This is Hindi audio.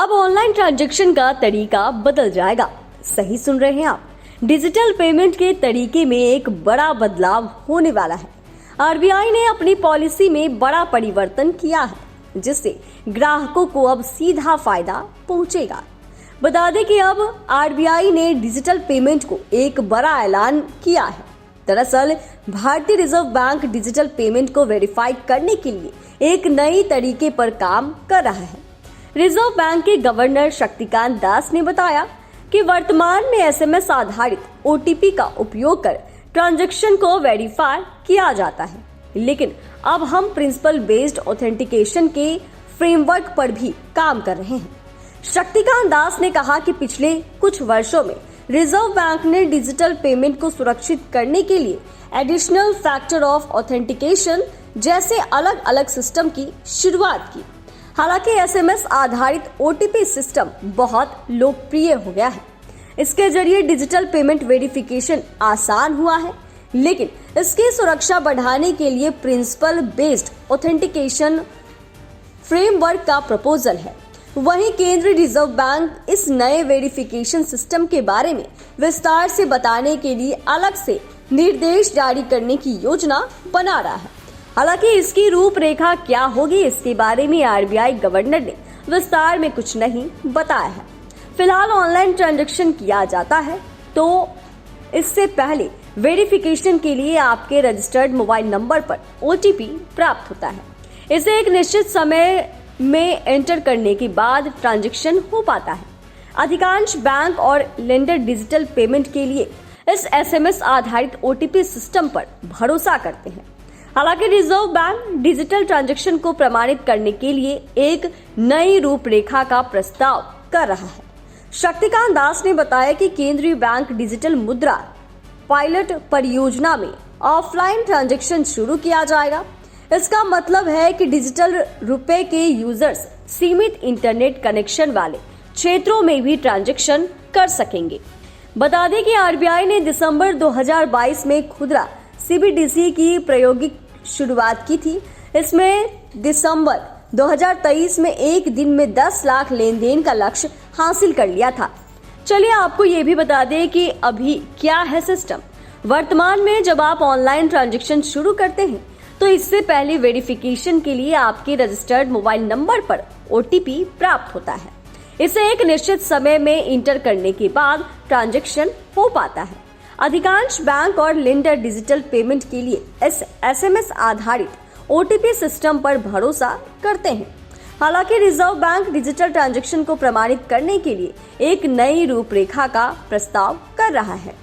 अब ऑनलाइन ट्रांजैक्शन का तरीका बदल जाएगा। सही सुन रहे हैं आप, डिजिटल पेमेंट के तरीके में एक बड़ा बदलाव होने वाला है। आरबीआई ने अपनी पॉलिसी में बड़ा परिवर्तन किया है, जिससे ग्राहकों को अब सीधा फायदा पहुंचेगा। बता दें कि अब आरबीआई ने डिजिटल पेमेंट को एक बड़ा ऐलान किया है। दरअसल भारतीय रिजर्व बैंक डिजिटल पेमेंट को वेरीफाई करने के लिए एक नई तरीके पर काम कर रहा है। रिजर्व बैंक के गवर्नर शक्तिकांत दास ने बताया कि वर्तमान में एसएमएस आधारित ओटीपी का उपयोग कर ट्रांजैक्शन को वेरीफाई किया जाता है, लेकिन अब हम प्रिंसिपल बेस्ड ऑथेंटिकेशन के फ्रेमवर्क पर भी काम कर रहे हैं। शक्तिकांत दास ने कहा कि पिछले कुछ वर्षों में रिजर्व बैंक ने डिजिटल पेमेंट को सुरक्षित करने के लिए एडिशनल फैक्टर ऑफ ऑथेंटिकेशन जैसे अलग अलग सिस्टम की शुरुआत की। हालांकि एसएमएस आधारित ओटीपी सिस्टम बहुत लोकप्रिय हो गया है। इसके जरिए डिजिटल पेमेंट वेरिफिकेशन आसान हुआ है, लेकिन इसकी सुरक्षा बढ़ाने के लिए प्रिंसिपल बेस्ड ऑथेंटिकेशन फ्रेमवर्क का प्रपोजल है। वहीं केंद्रीय रिजर्व बैंक इस नए वेरिफिकेशन सिस्टम के बारे में विस्तार से बताने के लिए अलग से निर्देश जारी करने की योजना बना रहा है। हालांकि इसकी रूपरेखा क्या होगी, इसके बारे में आरबीआई गवर्नर ने विस्तार में कुछ नहीं बताया है। फिलहाल ऑनलाइन ट्रांजैक्शन किया जाता है तो इससे पहले वेरिफिकेशन के लिए आपके रजिस्टर्ड मोबाइल नंबर पर ओटीपी प्राप्त होता है। इसे एक निश्चित समय में एंटर करने के बाद ट्रांजैक्शन हो पाता है। अधिकांश बैंक और लेंडर डिजिटल पेमेंट के लिए इस एसएमएस आधारित ओटीपी सिस्टम पर भरोसा करते हैं। हालांकि रिजर्व बैंक डिजिटल ट्रांजैक्शन को प्रमाणित करने के लिए एक नई रूपरेखा का प्रस्ताव कर रहा है। शक्तिकांत दास ने बताया कि केंद्रीय बैंक डिजिटल मुद्रा पायलट परियोजना में ऑफलाइन ट्रांजैक्शन शुरू किया जाएगा। इसका मतलब है कि डिजिटल रुपए के यूजर्स सीमित इंटरनेट कनेक्शन वाले क्षेत्रों में भी ट्रांजैक्शन कर सकेंगे। बता दें कि आरबीआई ने दिसंबर 2022 में खुदरा सीबीडीसी की प्रायोगिक शुरुआत की थी। इसमें दिसंबर 2023 में एक दिन में 10 लाख लेन देन का लक्ष्य हासिल कर लिया था। चलिए आपको ये भी बता दें कि अभी क्या है सिस्टम। वर्तमान में जब आप ऑनलाइन ट्रांजैक्शन शुरू करते हैं तो इससे पहले वेरिफिकेशन के लिए आपके रजिस्टर्ड मोबाइल नंबर पर ओटीपी प्राप्त होता है। इसे एक निश्चित समय में इंटर करने के बाद ट्रांजैक्शन हो पाता है। अधिकांश बैंक और लेंडर डिजिटल पेमेंट के लिए इस एसएमएस आधारित ओटीपी सिस्टम पर भरोसा करते हैं। हालांकि रिजर्व बैंक डिजिटल ट्रांजैक्शन को प्रमाणित करने के लिए एक नई रूपरेखा का प्रस्ताव कर रहा है।